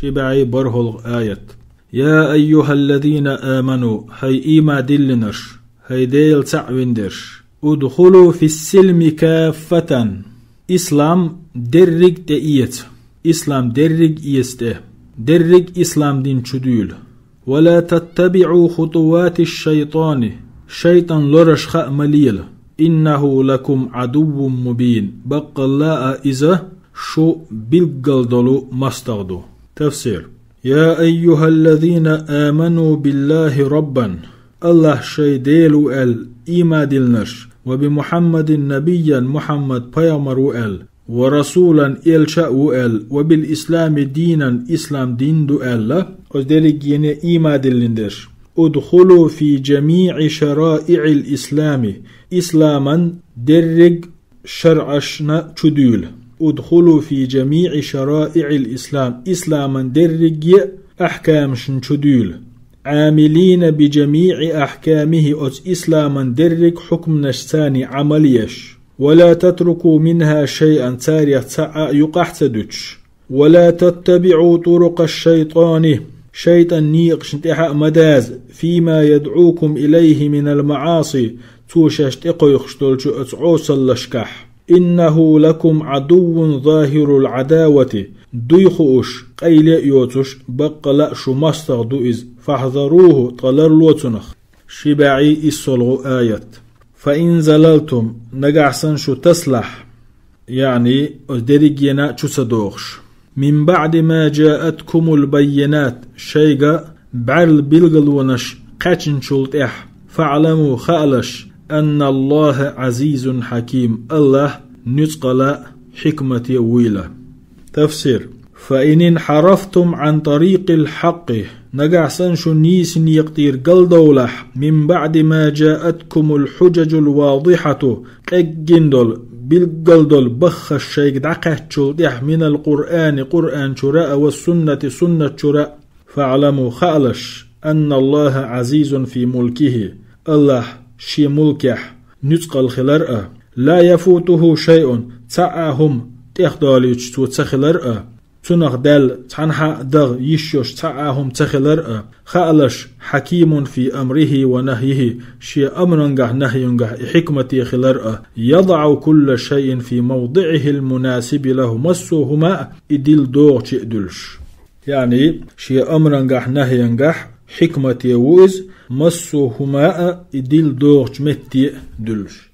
شبعي برهل آية يا أيها الذين آمنوا هي إيما دلنش هي ديل تعويندش ادخلوا في السلم كافة إسلام درج تأيت إسلام درج إيسته درج إسلام دين شدول ولا تتبعوا خطوات الشيطان شيطان لرش خاء مليل إنه لكم عدو مبين بق الله إذا شو بالقلدلو مستغدو تفسير يا أيها الذين آمنوا بالله ربا الله شيديلو إيما دلنش وبمحمد نبيا محمد بيامرو ورسولا إلشاء وبالإسلام دينا إسلام دين دو وذلك ين إيما دلندش ادخلوا في جميع شرائع الإسلام إسلاما درج شرعشنا تدول ادخلوا في جميع شرائع الإسلام إسلاما درج أحكام شدول عاملين بجميع أحكامه إسلاما درج حكم نشتاني عمليش ولا تتركوا منها شيئا تاريخ يقحتدش ولا تتبعوا طرق الشيطان شيطان نيقش انتحاء مداز فيما يدعوكم إليه من المعاصي توشش تقيخشتلش أتعوصل لشكح إنه لكم عدو ظاهر العداوة ديخوش قيل يوتش بقلا شو مستغدو إذ فاحذروه طلر لوتنخ شبعي الصلغ آيات فإن زللتم نقعسن شو تسلح يعني أدريجينا شو صدوخش من بعد ما جاءتكم البينات شيغا بعل بلغلونش قاتن شلتح فاعلموا خالش أن الله عزيز حكيم الله نتقل حكمة ويلة تفسير فإن انحرفتم عن طريق الحق نقعسن شو نيسن يقتير قلدولح من بعد ما جاءتكم الحجج الواضحة قجندل بالقلدل بخ الشيء دعقتشل من القرآن قرآن شراء والسنة سنة شراء فاعلموا خالش أن الله عزيز في ملكه الله شي ملكه نتقى الخلرأ لا يفوته شيء تعاهم تخداليش تخلرأ تنخ دل تنحى دغ يشوش تعاهم تخلرأ خالش حكيم في أمره ونهيه شي أمرنجه نهينجه حكمة خلرأ يضع كل شيء في موضعه المناسب له مسوهما إدل دوغ تئدلش يعني شي أمرنجه نهينجه حكمة ووز مسوهما إدل دوغ تمتي دلش